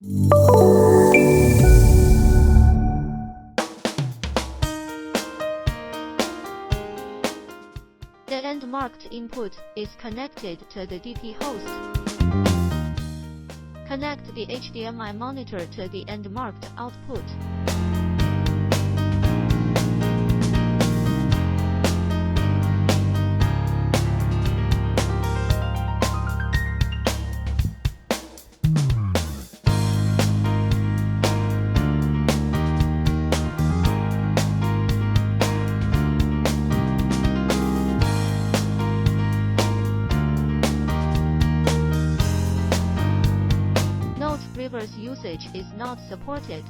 The end-marked input is connected to the DP host. Connect the HDMI monitor to the end-marked output. Note: reverse usage is not supported.